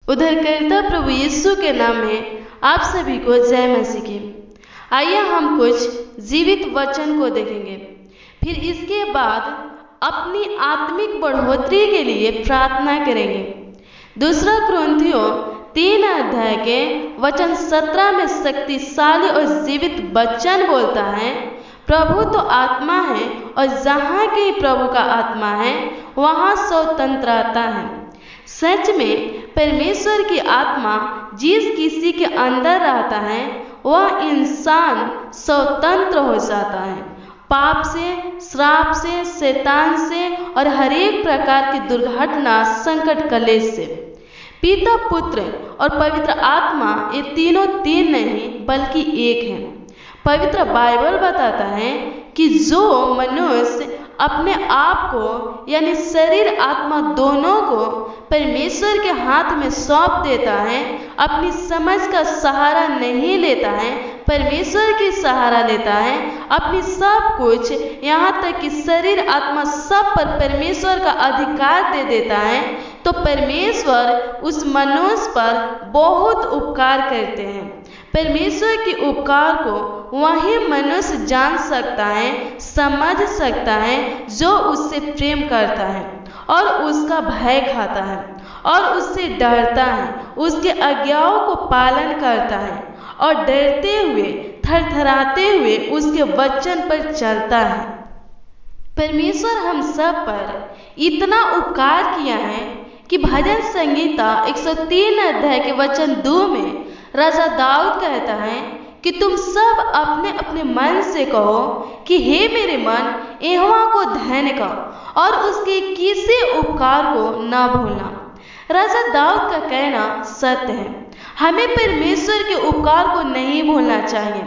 उद्धारकर्ता प्रभु यीशु के नाम में आप सभी को जय मसीह की। आइए हम कुछ जीवित वचन को देखेंगे, फिर इसके बाद अपनी आत्मिक बढ़ोतरी के लिए प्रार्थना करेंगे। दूसरा कुरिन्थियों 3 अध्याय के वचन 17 में शक्तिशाली और जीवित वचन बोलता है, प्रभु तो आत्मा है और जहाँ की प्रभु का आत्मा है वहाँ स्वतंत्रता है। सच में परमेश्वर की आत्मा जिस किसी के अंदर रहता है वह इंसान स्वतंत्र हो जाता है, पाप से, श्राप से, शैतान से और हर एक प्रकार की दुर्घटना, संकट, कलेश से। पिता, पुत्र और पवित्र आत्मा ये तीनों तीन नहीं बल्कि एक है। पवित्र बाइबल बताता है कि जो मनुष्य अपने आप को यानी शरीर आत्मा दोनों को परमेश्वर के हाथ में सौंप देता है, अपनी समझ का सहारा नहीं लेता है, परमेश्वर की सहारा लेता है, अपनी सब कुछ यहाँ तक कि शरीर आत्मा सब पर परमेश्वर का अधिकार दे देता है, तो परमेश्वर उस मनुष्य पर बहुत उपकार करते हैं। परमेश्वर के उपकार को वही मनुष्य जान सकता है, समझ सकता है जो उससे प्रेम करता है और उसका भय खाता है और उससे डरता है, उसके आज्ञाओं को पालन करता है और डरते हुए, थरथराते हुए उसके वचन पर चलता है। परमेश्वर हम सब पर इतना उपकार किया है कि भजन संगीता 103 अध्याय के वचन 2 में राजा दाऊद कहता है कि तुम सब अपने अपने मन से कहो कि हे मेरे मन, यहोवा को धन्य कहो और उसके किसी उपकार को न भूलना। राजा दाऊद का कहना सत्य है, हमें परमेश्वर के उपकार को नहीं भूलना चाहिए।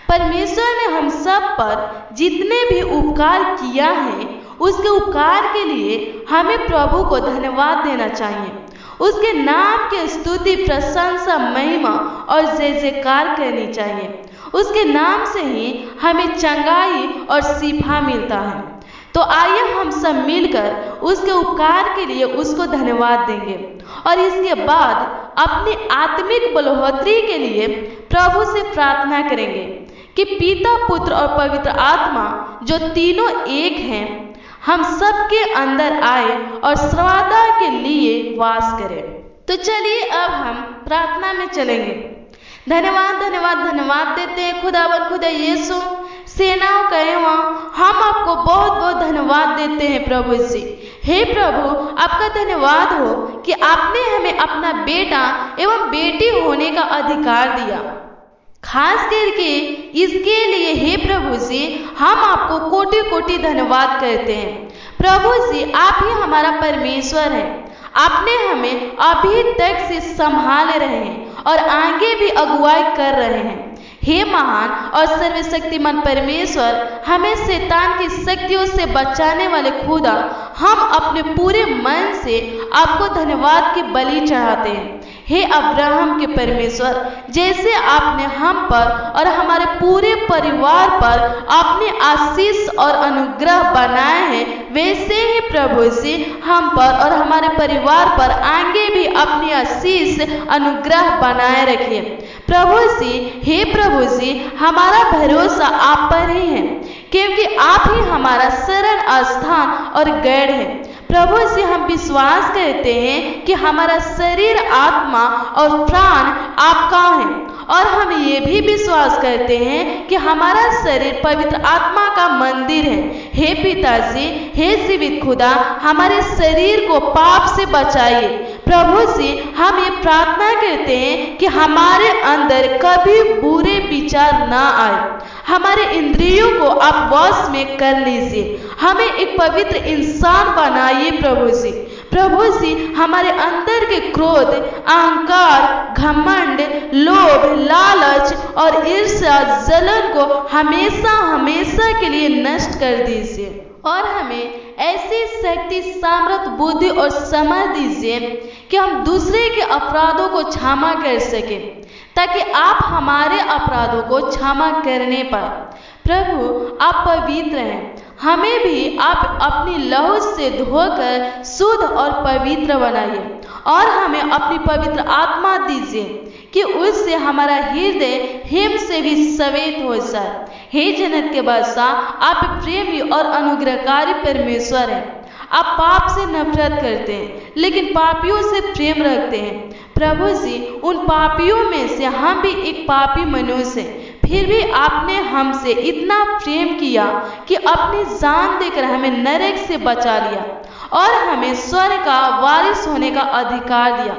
परमेश्वर ने हम सब पर जितने भी उपकार किया है उसके उपकार के लिए हमें प्रभु को धन्यवाद देना चाहिए, उसके नाम की स्तुति, प्रशंसा, महिमा और जय जयकार करनी चाहिए। उसके नाम से ही हमें चंगाई और शिफा मिलता है। तो आइए हम सब मिलकर उसके उपकार के लिए उसको धन्यवाद देंगे और इसके बाद अपनी आत्मिक बढ़ोतरी के लिए प्रभु से प्रार्थना करेंगे कि पिता, पुत्र और पवित्र आत्मा जो तीनों एक हैं हम सबके अंदर आए और सदा के लिए वास करें। तो चलिए अब हम प्रार्थना में चलेंगे। धन्यवाद धन्यवाद धन्यवाद देते हैं खुदावन खुदा यीशु, सेनाओं का एवं हम आपको बहुत बहुत धन्यवाद देते हैं प्रभु जी। हे प्रभु, आपका धन्यवाद हो कि आपने हमें अपना बेटा एवं बेटी होने का अधिकार दिया। खास करके इसके लिए हे प्रभु जी हम आपको कोटि कोटि धन्यवाद करते हैं। प्रभु जी, आप ही हमारा परमेश्वर हैं। आपने हमें अभी तक से संभाल रहे हैं और आगे भी अगुवाई कर रहे हैं। हे महान और सर्वशक्तिमान परमेश्वर, हमें शैतान की शक्तियों से बचाने वाले खुदा, हम अपने पूरे मन से आपको धन्यवाद की बलि चढ़ाते हैं। हे अब्राहम के परमेश्वर, जैसे आपने हम पर और हमारे पूरे परिवार पर अपने आशीष और अनुग्रह बनाए हैं, वैसे ही प्रभु जी हम पर और हमारे परिवार पर आगे भी अपनी आशीष अनुग्रह बनाए रखिए। प्रभु जी, हे प्रभु जी, हमारा भरोसा आप पर ही है, क्योंकि आप ही हमारा शरण स्थान और गढ़ है। प्रभु जी, हम विश्वास करते हैं कि हमारा शरीर, आत्मा और प्राण आपका है और हम ये भी विश्वास करते हैं कि हमारा शरीर पवित्र आत्मा का मंदिर है। हे पिताजी, हे जीवित खुदा, हमारे शरीर को पाप से बचाइए। प्रभु जी, हम ये प्रार्थना करते हैं कि हमारे अंदर कभी बुरे विचार ना आए। हमारे इंद्रियों को आप वश में कर लीजिए, हमें एक पवित्र इंसान बनाइए प्रभु जी। प्रभु जी, हमारे अंदर के क्रोध, अहंकार, घमंड, लोभ, लालच और ईर्ष्या, जलन को हमेशा हमेशा के लिए नष्ट कर दीजिए और हमें ऐसी शक्ति, सामर्थ, बुद्धि और समझ दीजिए कि हम दूसरे के अपराधों को क्षमा कर सकें, ताकि आप हमारे अपराधों को क्षमा करने पर प्रभु आप पवित्र हैं, हमें भी आप अपनी लहू से धोकर शुद्ध और पवित्र बनाइए और हमें अपनी पवित्र आत्मा दीजिए कि उससे हमारा हृदय हिम से भी सवेत हो जाए। हे जन्नत के बादशाह, आप प्रेमी और अनुग्रहकारी परमेश्वर हैं। आप पाप से नफरत करते हैं लेकिन पापियों से प्रेम रखते हैं। प्रभु जी, उन पापियों में से हम भी एक पापी मनुष्य हैं, फिर भी आपने हमसे इतना प्रेम किया कि अपनी जान देकर हमें नरक से बचा लिया और हमें स्वर्ग का वारिस होने का अधिकार दिया।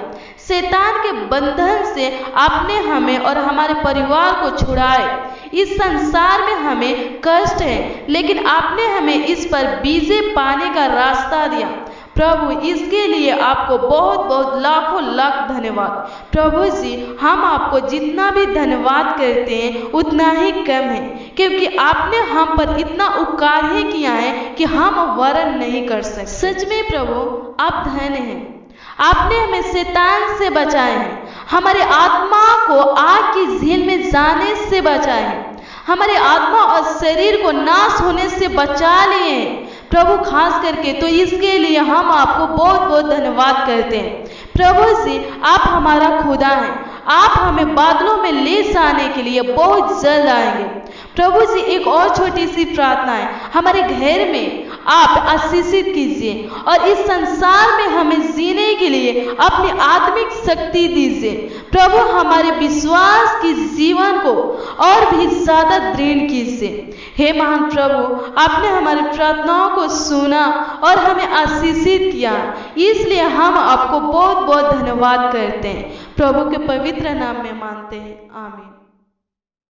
शैतान के बंधन से आपने हमें और हमारे परिवार को छुड़ाए। इस संसार में हमें कष्ट है लेकिन आपने हमें इस पर विजय पाने का रास्ता दिया। प्रभु, इसके लिए आपको बहुत बहुत लाखों लाख धन्यवाद। प्रभु जी, हम आपको जितना भी धन्यवाद करते हैं उतना ही कम है, क्योंकि आपने हम पर इतना उपकार ही किया है कि हम वर्णन नहीं कर सकते। सच में प्रभु, आप धन्य हैं। आपने हमें शैतान से बचाए हैं, हमारे आत्मा को आग की झील में जाने से बचाए हैं, हमारे आत्मा और शरीर को नाश होने से बचा लिए हैं। प्रभु, खास करके तो इसके लिए हम आपको बहुत बहुत धन्यवाद करते हैं। प्रभु जी, आप हमारा खुदा हैं। आप हमें बादलों में ले जाने के लिए बहुत जल्द आएंगे। प्रभु जी, एक और छोटी सी प्रार्थना है, हमारे घर में आप आशीषित कीजिए और इस संसार में हमें जीने के लिए अपनी आत्मिक शक्ति दीजिए। प्रभु, हमारे विश्वास की जीवन को और भी ज्यादा दृढ़ कीजिए। हे महान प्रभु, आपने हमारी प्रार्थनाओं को सुना और हमें आशीषित किया, इसलिए हम आपको बहुत बहुत धन्यवाद करते हैं। प्रभु के पवित्र नाम में मानते हैं, आमीन।